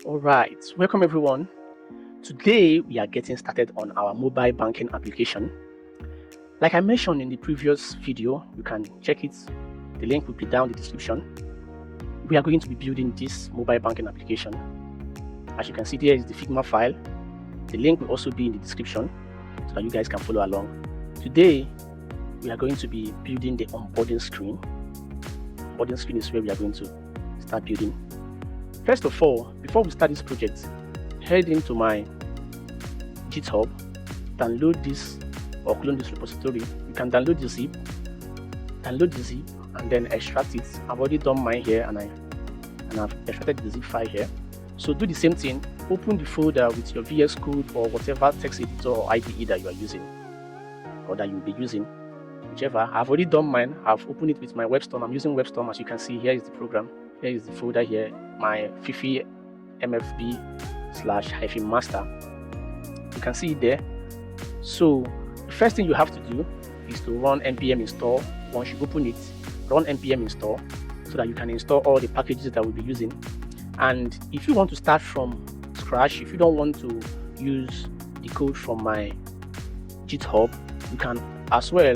All right, welcome everyone. Today we are getting started on our mobile banking application. Like I mentioned in the previous video, you can check it. The link will be down in the description. We are going to be building this mobile banking application. As you can see, there is the Figma file. The link will also be in the description so that you guys can follow along. Today we are going to be building the onboarding screen. Onboarding screen is where we are going to start building. First of all, before we start this project, head into my GitHub, download this or clone this repository. You can download the zip, and then extract it. I've already done mine here, and I've extracted the zip file here. So do the same thing. Open the folder with your VS Code or whatever text editor or IDE that you are using, or that you'll be using, whichever. I've already done mine. I've opened it with my WebStorm. I'm using WebStorm. As you can see, here is the program. Here is the folder here, my Fifi mfb/master. You can see it there. So the first thing you have to do is to run npm install. Once you open it, run npm install so that you can install all the packages that we'll be using. And if you want to start from scratch, if you don't want to use the code from my GitHub, you can as well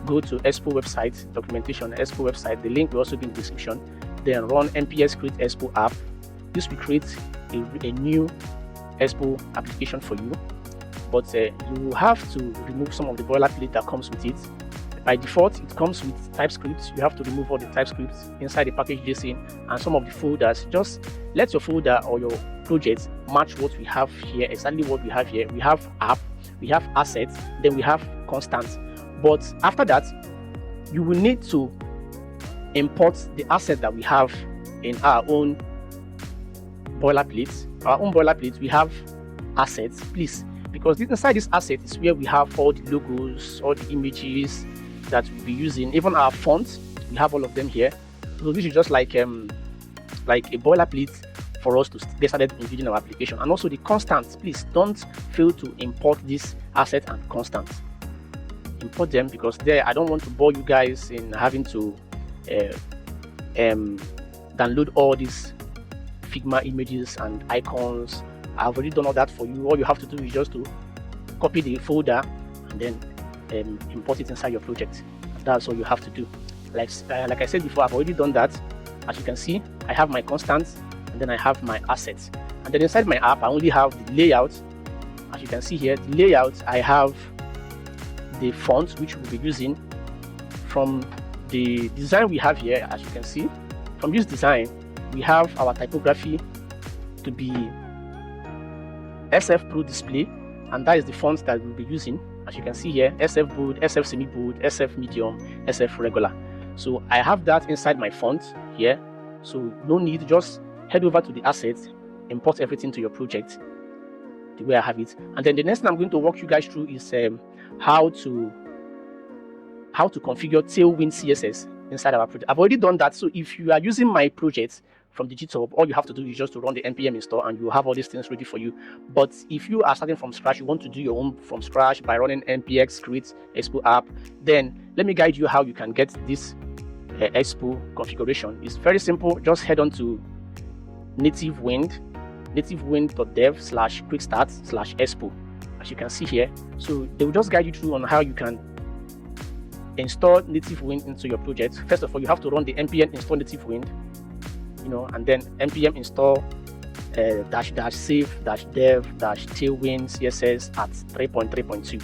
go to Expo website, documentation, Expo website. The link will also be in the description. Then run nps create Expo app. This will create a new Expo application for you. But you have to remove some of the boilerplate that comes with it. By default, it comes with TypeScript. You have to remove all the TypeScript inside the package.json and some of the folders. Just let your folder or your project match what we have here, exactly what we have here. We have app, we have assets, then we have constants. But after that, you will need to import the asset that we have in our own boilerplate. Our own boilerplate, we have assets, please, because inside this asset is where we have all the logos, all the images that we'll be using, even our fonts. We have all of them here. So this is just like a boilerplate for us to get started in building our application. And also the constants, please don't fail to import this asset and constants. Import them, because there I don't want to bore you guys in having to download all these Figma images and icons. I've already done all that for you. All you have to do is just to copy the folder and then import it inside your project. That's all you have to do. Like I said before, I've already done that. As you can see, I have my constants and then I have my assets. And then inside my app, I only have the layout. As you can see here, the layout, I have the font which we'll be using. From the design we have here, as you can see, from this design we have our typography to be SF Pro Display, and that is the font that we'll be using. As you can see here, SF Bold, SF Semi Bold, SF Medium, SF Regular. So I have that inside my font here, so no need, just head over to the assets, import everything to your project the way I have it. And then the next thing I'm going to walk you guys through is how to configure Tailwind CSS inside our project. I've already done that. So if you are using my project from the GitHub, all you have to do is just to run the npm install and you have all these things ready for you. But if you are starting from scratch, you want to do your own from scratch by running npx create Expo app, then let me guide you how you can get this Expo configuration. It's very simple. Just head on to nativewind.dev/quickstart/Expo. As you can see here, so they will just guide you through on how you can install Nativewind into your project. First of all, you have to run the npm install Nativewind, and then npm install --save-dev-tailwind css at 3.3.2.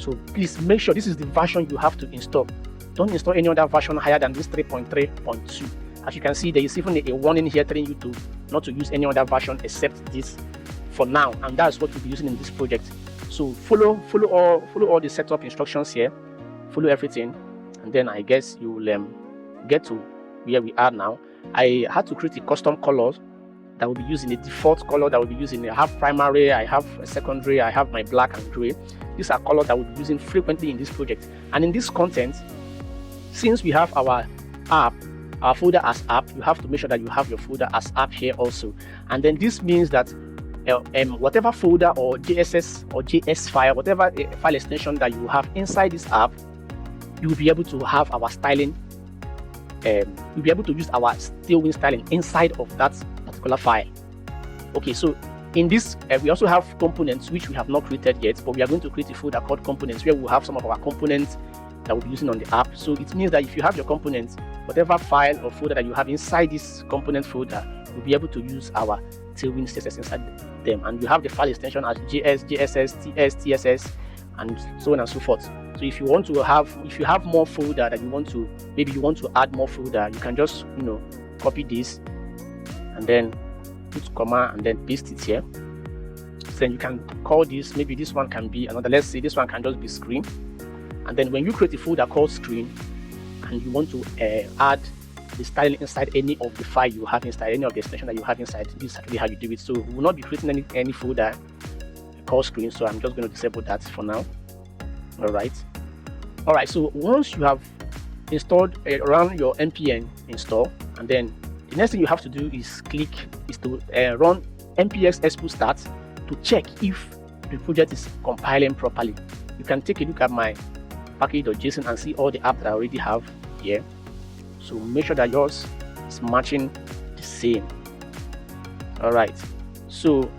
So please make sure this is the version you have to install. Don't install any other version higher than this 3.3.2. As you can see, there is even a warning here telling you to not to use any other version except this for now, and that's what we'll be using in this project. So follow all the setup instructions here, follow everything, and then I guess you will get to where we are now. I had to create a custom color that will be using a default color that will be using. I have primary, I have a secondary, I have my black and gray. These are colors that we'll be using frequently in this project. And in this content, since we have our app, our folder as app, you have to make sure that you have your folder as app here also. And then this means that whatever folder or JSS or JS file, whatever file extension that you have inside this app, you will be able to have our styling. You'll be able to use our Tailwind styling inside of that particular file. Okay, so in this, we also have components which we have not created yet, but we are going to create a folder called components where we'll have some of our components that we'll be using on the app. So it means that if you have your components, whatever file or folder that you have inside this component folder, you'll be able to use our Tailwind CSS inside them. And you have the file extension as JS, JSS, TS, TSS, and so on and so forth. So if you want to have, if you have more folder that you want to, maybe you want to add more folder, you can just, copy this and then put comma and then paste it here. Then you can call this, maybe this one can be another, let's say this one can just be screen. And then when you create a folder called screen and you want to add the styling inside any of the file you have inside, any of the extension that you have inside, this is actually how you do it. So we will not be creating any folder called screen, so I'm just going to disable that for now. All right, so once you have installed run your npm install, and then the next thing you have to do is to run npx expo start to check if the project is compiling properly. You can take a look at my package.json and see all the apps that I already have here. So make sure that yours is matching the same. All right, so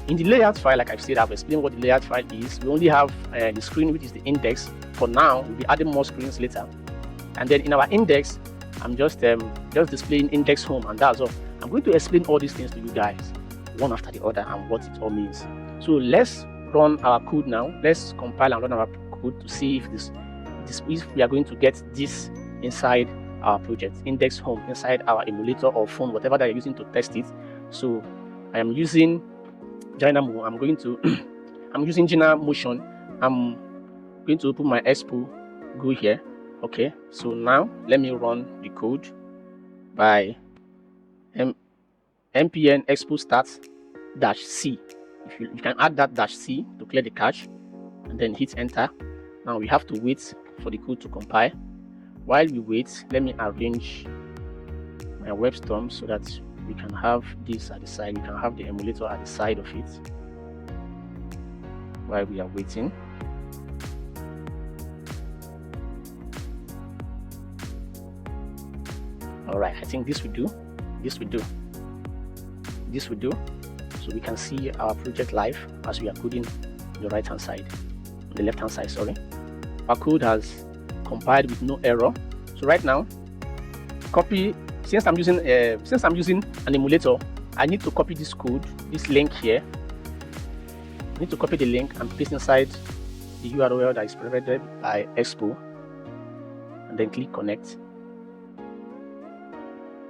in the layout file, like I've said, I've explained what the layout file is. We only have the screen, which is the index. For now, we'll be adding more screens later. And then in our index, I'm just displaying index home, and that's all. I'm going to explain all these things to you guys one after the other and what it all means. So let's run our code now. Let's compile and run our code to see if we are going to get this inside our project, index home, inside our emulator or phone, whatever that you're using to test it. So I am using Dynamo. I'm using Gina Motion. I'm going to open my Expo, go here. Okay, so now let me run the code by npm expo start -c. If you can add that -c to clear the cache and then hit enter. Now we have to wait for the code to compile. While we wait, let me arrange my WebStorm so that we can have this at the side. We can have the emulator at the side of it while we are waiting. All right, I think this will do. So we can see our project live as we are coding on the right hand side, on the left hand side, sorry. Our code has compiled with no error. So right now, since I'm using an emulator, I need to copy this code, this link here. I need to copy the link and paste inside the URL that is provided by Expo, and then click connect.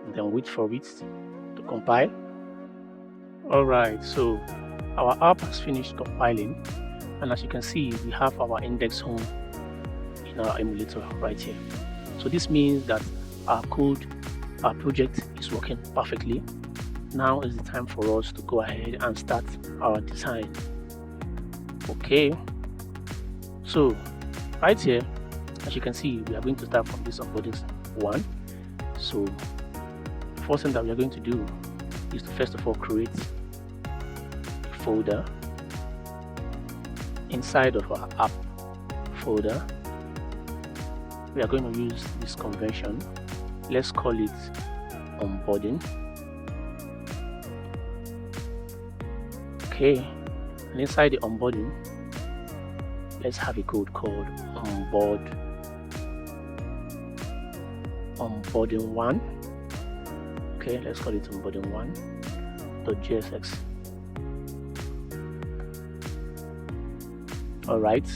And then wait for it to compile. Alright, so our app has finished compiling, and as you can see, we have our index home in our emulator right here. So this means that our project is working perfectly. Now is the time for us to go ahead and start our design. Okay, so right here, as you can see, we are going to start from this onboarding one. So first thing that we are going to do is to first of all create a folder inside of our app folder. We are going to use this convention. Let's call it onboarding. Okay, and inside the onboarding, let's have a code called onboarding one. Okay, let's call it onboarding one.jsx. All right,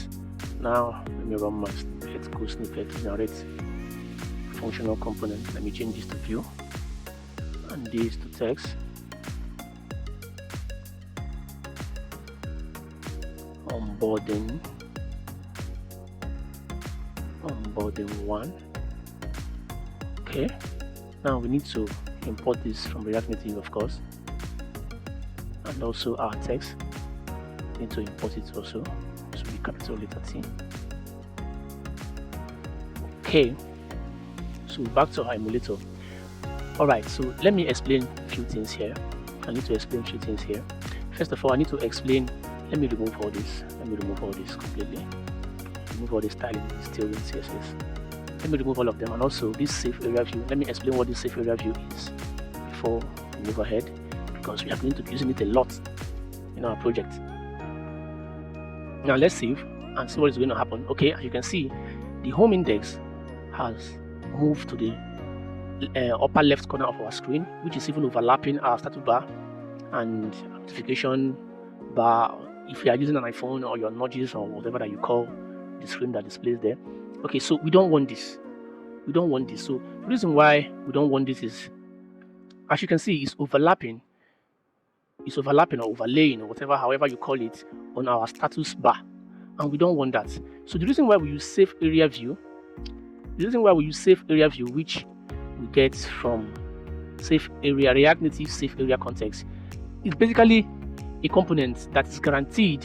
now let me run my code snippet to generate functional component. Let me change this to view and this to text. Onboarding one. Okay, now we need to import this from React Native, of course, and also our text. We need to import it also, so we capital letter T. Okay, so back to our emulator. All right, so let me explain a few things here. I need to explain a few things here. First of all, I need to explain. Let me remove all this. Let me remove all this completely. Remove all the styling, Tailwind CSS. Let me remove all of them, and also this safe area view. Let me explain what this safe area view is before we move ahead. because we are going to be using it a lot in our project. Now let's save and see what is going to happen. Okay, as you can see, the home index has moved to the upper left corner of our screen, which is even overlapping our status bar and notification bar if you are using an iPhone, or your nudges, or whatever that you call the screen that displays there. Okay, so we don't want this. We don't want this. So the reason why we don't want this is, as you can see, it's overlapping. It's overlapping or overlaying or whatever, however you call it, on our status bar, and we don't want that. So the reason why we use safe area view, which we get from safe area, React Native safe area context, is basically a component that is guaranteed.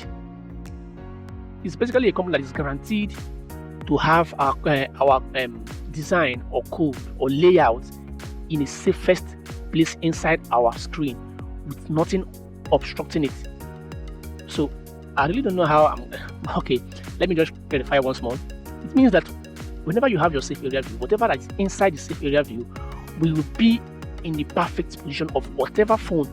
It's basically a component that is guaranteed to have our design or code or layout in the safest place inside our screen, with nothing obstructing it. So I really don't know how okay, let me just clarify once more. It means that whenever you have your safe area view, whatever that is inside the safe area view will be in the perfect position of whatever phone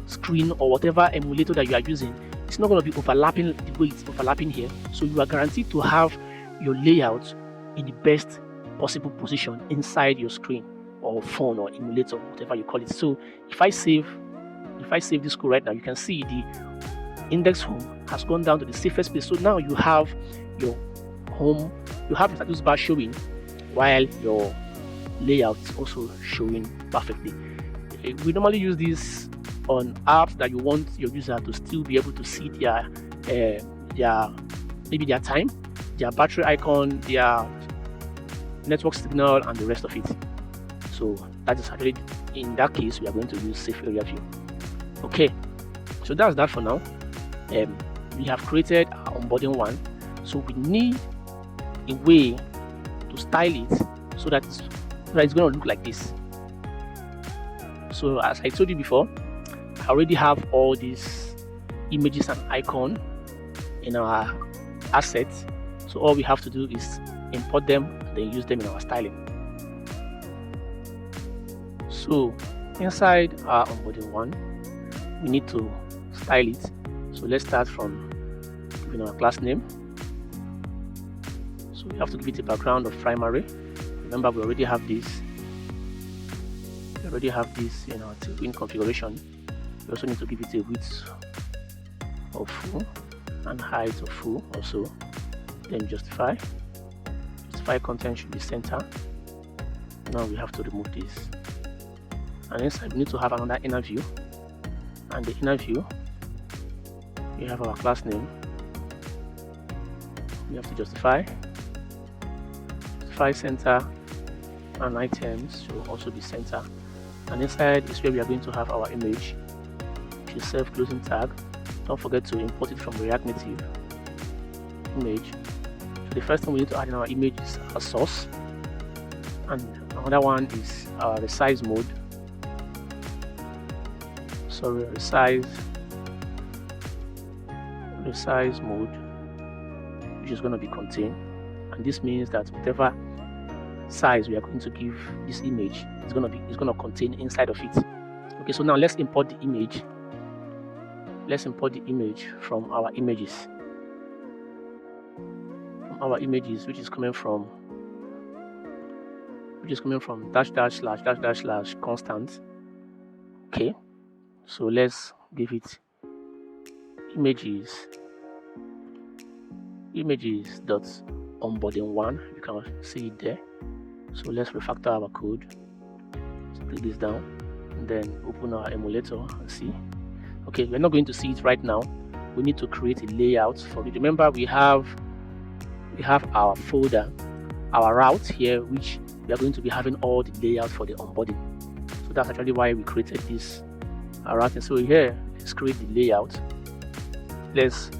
screen or whatever emulator that you are using. It's not going to be overlapping the way it's overlapping here. So you are guaranteed to have your layout in the best possible position inside your screen or phone or emulator, whatever you call it. So if I save this code right now, you can see the index home has gone down to the safest place. So now you have your home, you have the status bar showing while your layout is also showing perfectly. We normally use this on apps that you want your user to still be able to see their maybe their time, their battery icon, their network signal, and the rest of it. So that is actually, in that case, we are going to use safe area view. Okay, so that's that for now. We have created our onboarding one, so we need a way to style it so that it's going to look like this. So as I told you before, I already have all these images and icon in our assets. So all we have to do is import them and then use them in our styling. So inside our onboarding one, we need to style it. So let's start from giving our class name. So we have to give it a background of primary. Remember, we already have this. We already have this in our Tailwind configuration. We also need to give it a width of full and height of full also. Then justify content should be center. Now we have to remove this, and inside we need to have another inner view, and the inner view we have our class name. We have to justify center, and items should also be center, and inside is where we are going to have our image, which is self-closing tag. Don't forget to import it from React Native image. So the first thing we need to add in our image is a source, and another one is our resize mode. Sorry, resize mode, which is going to be contain, and this means that whatever size we are going to give this image is going to contain inside of it. Okay, so now let's import the image. Let's import the image from our images. Which is coming from -- constant. Okay, so let's give it images dot onboarding one. You can see it there. So let's refactor our code. So click this down and then open our emulator and see. Okay, we're not going to see it right now. We need to create a layout for it. Remember, we have our folder, our route here, which we are going to be having all the layout for the onboarding. So that's actually why we created this routing. So here, let's create the layout. Let's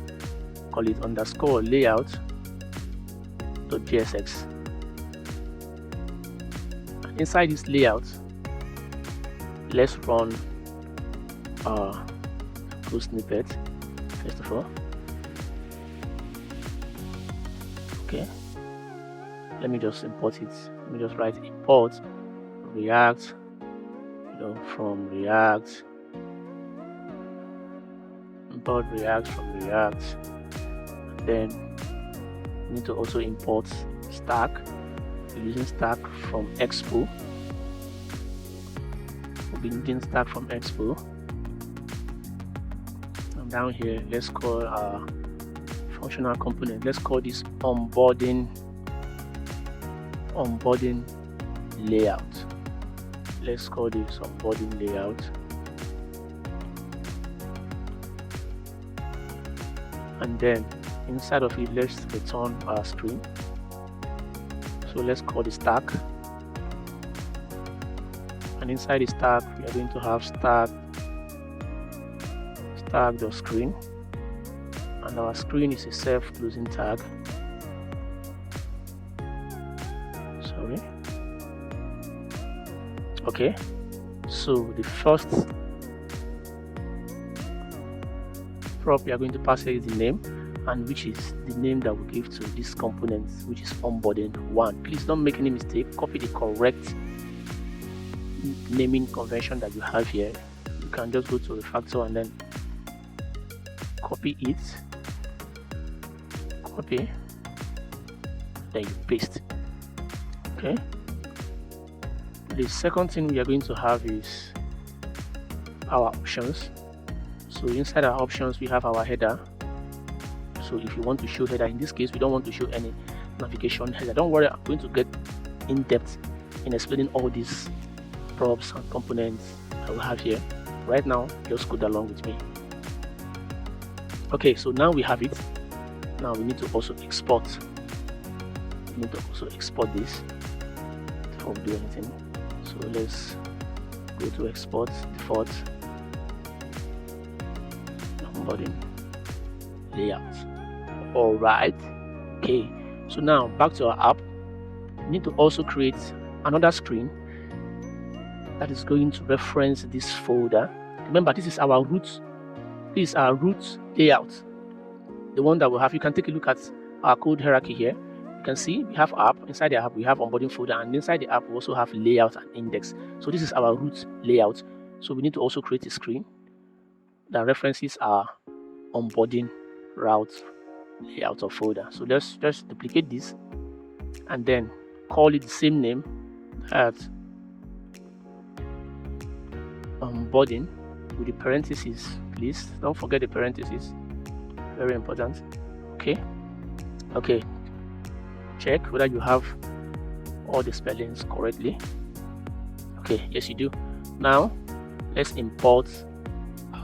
call it _layout.jsx. Inside this layout, let's run our code snippet first of all. Okay, let me just import it. Let me just write import React, from React import React from React. Then we need to also import stack. We're using stack from Expo. We'll be needing stack from Expo. And down here, let's call our functional component. Let's call this onboarding layout. Let's call this onboarding layout. And then inside of it, let's return our screen. So let's call the stack. And inside the stack, we are going to have stack.screen. And our screen is a self-closing tag. Sorry. Okay. So the first prop we are going to pass here is the name, and which is the name that we give to this component, which is onboarding 1. Please don't make any mistake. Copy the correct naming convention that you have here. You can just go to refactor and then copy it, copy, then you paste. Okay. The second thing we are going to have is our options. So inside our options, we have our header. So if you want to show header, in this case, we don't want to show any navigation header. Don't worry, I'm going to get in depth in explaining all these props and components I will have here. Right now, just code along with me. Okay, so now we have it. Now we need to also export. We need to also export this before we do anything. So let's go to export default onboarding layout. All right. Okay. So now back to our app. We need to also create another screen that is going to reference this folder. Remember, this is our root. This is our root layout. The one that we have. You can take a look at our code hierarchy here. You can see we have app. Inside the app, we have onboarding folder, and inside the app, we also have layout and index. So this is our root layout. So we need to also create a screen that references our onboarding route layout of folder. So let's just duplicate this and then call it the same name at onboarding with the parentheses. Please don't forget the parentheses, very important. Okay, check whether you have all the spellings correctly. Okay, yes you do. Now let's import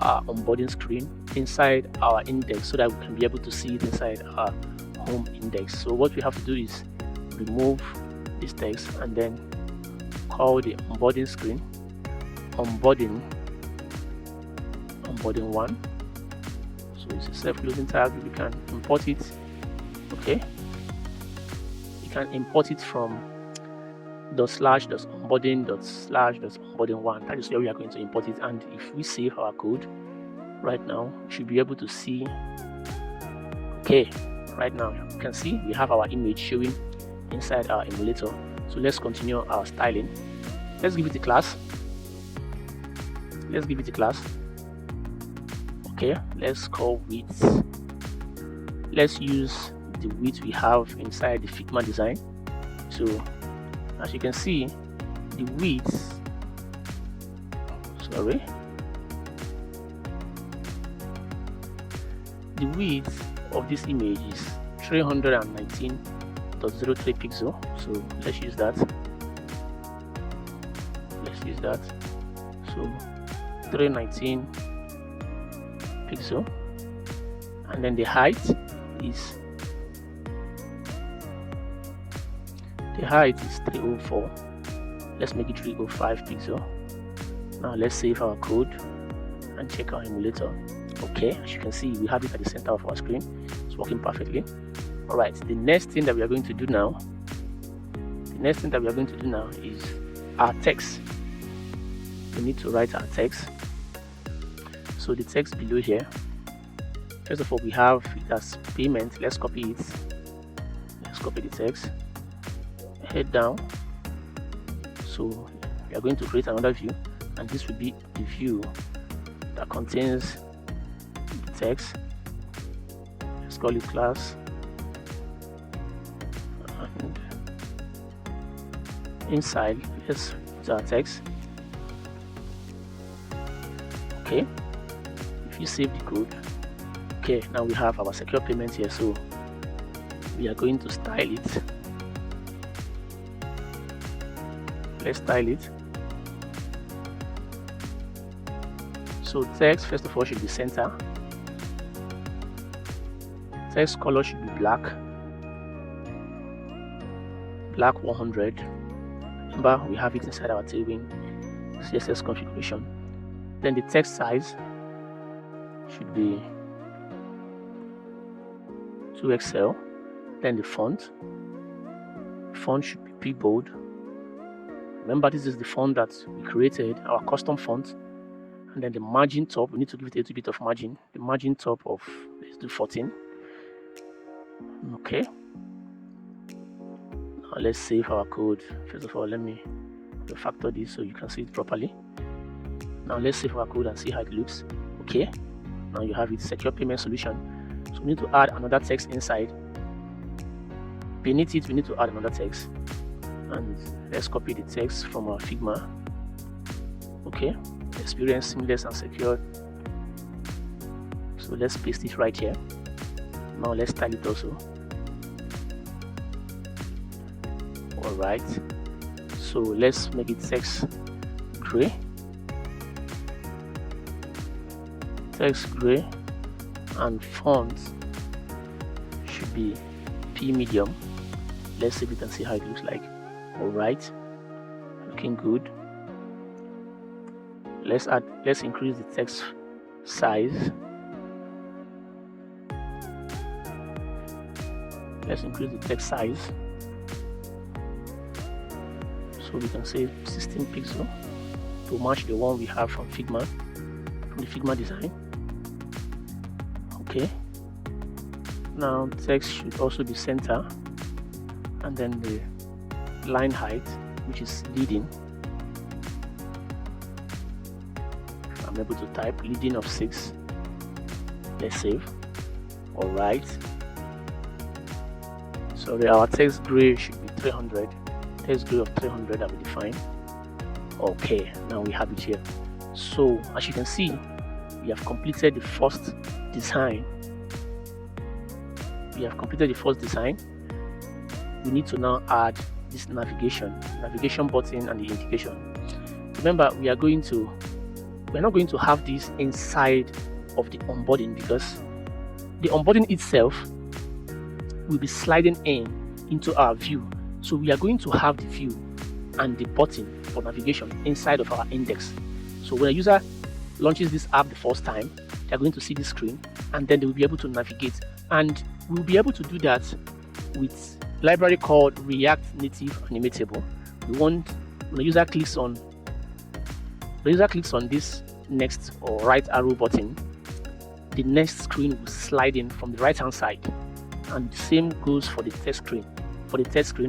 our onboarding screen inside our index so that we can be able to see it inside our home index. So what we have to do is remove this text and then call the onboarding screen onboarding 1. So it's a self-closing tag. You can import it. Okay, you can import it from ./onboarding./onboarding1. That is where we are going to import it. And if we save our code right now, you should be able to see. Okay, right now you can see we have our image showing inside our emulator. So let's continue our styling. Let's give it a class. Okay, let's call width. Let's use the width we have inside the Figma design. So as you can see, the width of this image is 319.03 pixel. So let's use that. So 319 pixel, and then the height is 304. Let's make it 305 pixel. Now let's save our code and check our emulator. Okay, as you can see, we have it at the center of our screen. It's working perfectly. All right, the next thing that we are going to do now is our text. We need to write our text. So the text below here, first of all, we have it as payment. Let's copy it. Let's copy the text. Head down. So we are going to create another view, and this will be the view that contains the text. Let's call it class, and inside let's put our text. Okay, if you save the code, okay, now we have our secure payment here. So we are going to style it. Let's style it. So text, first of all, should be center. Text color should be black 100. Remember, we have it inside our Tailwind CSS configuration. Then the text size should be 2XL. Then the font should be big bold. Remember, this is the font that we created, our custom font. And then the margin top, we need to give it a little bit of margin. The margin top of, let's do 14. Okay. Now let's save our code. First of all, let me refactor this so you can see it properly. Now let's save our code and see how it looks. Okay. Now you have it, secure payment solution. So we need to add another text inside. Beneath it, we need to add another text. And let's copy the text from our Figma. Okay. Experience seamless and secure. So let's paste it right here. Now let's style it also. Alright, so let's make it text gray. Text gray, and font should be P medium. Let's save it and see how it looks like. Alright, looking good. Let's increase the text size. Let's increase the text size. So we can say 16 pixels to match the one we have from Figma, from the Figma design. Okay. Now text should also be center, and then the line height, which is leading. I'm able to type leading of 6. Let's save. Alright. Sorry, our text gray should be 300. Text gray of 300 that we define. Okay, now we have it here. So as you can see, we have completed the first design. We need to now add this navigation button and the indication. Remember, we're not going to have this inside of the onboarding, because the onboarding itself will be sliding into our view. So we are going to have the view and the button for navigation inside of our index. So when a user launches this app the first time, they're going to see this screen, and then they will be able to navigate. And we'll be able to do that with a library called react-native-animatable. When the user clicks on this next or right arrow button, the next screen will slide in from the right hand side, and the same goes for the text screen. Until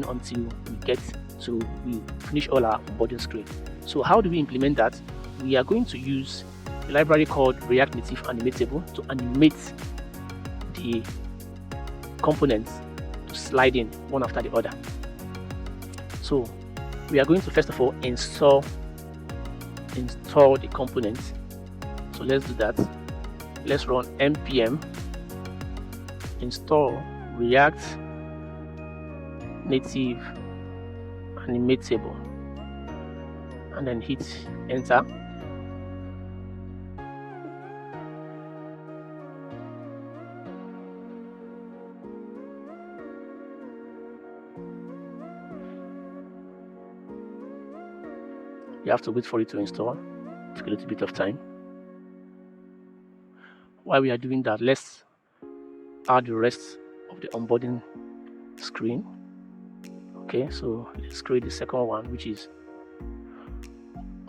we finish all our onboarding screen. So how do we implement that? We are going to use a library called react-native-animatable to animate the components to slide in one after the other. So we are going to first of all install the component. So let's do that. Let's run npm install react-native-animatable, and then hit enter. You have to wait for it to install. Take a little bit of time. While we are doing that, let's add the rest of the onboarding screen. Okay, so let's create the second one, which is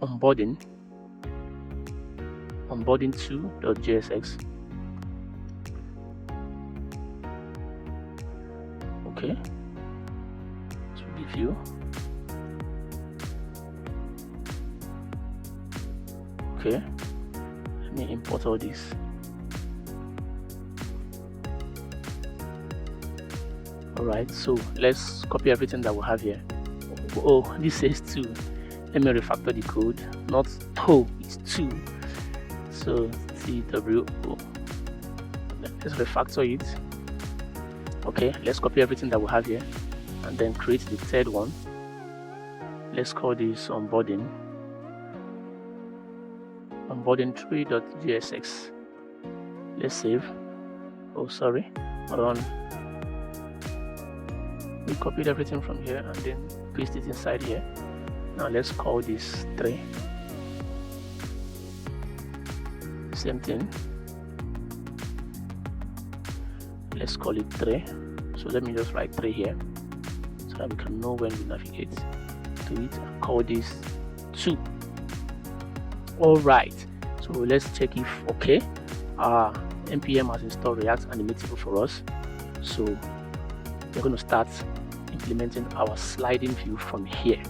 onboarding2.jsx. Okay, so the view. Okay, let me import all this. Alright, so let's copy everything that we have here. Oh, this says 2. Let me refactor the code. Not to, it's 2. So TWO. Let's refactor it. Okay, let's copy everything that we have here and then create the third one. Let's call this onboarding 3.jsx. Let's save. Oh, sorry, run. We copied everything from here and then paste it inside here. Now let's call this 3. Same thing. Let's call it 3. So let me just write 3 here so that we can know when we navigate to it and call this 2. Alright, so let's check if okay. npm has installed react-animatable for us, so we're going to start implementing our sliding view from here.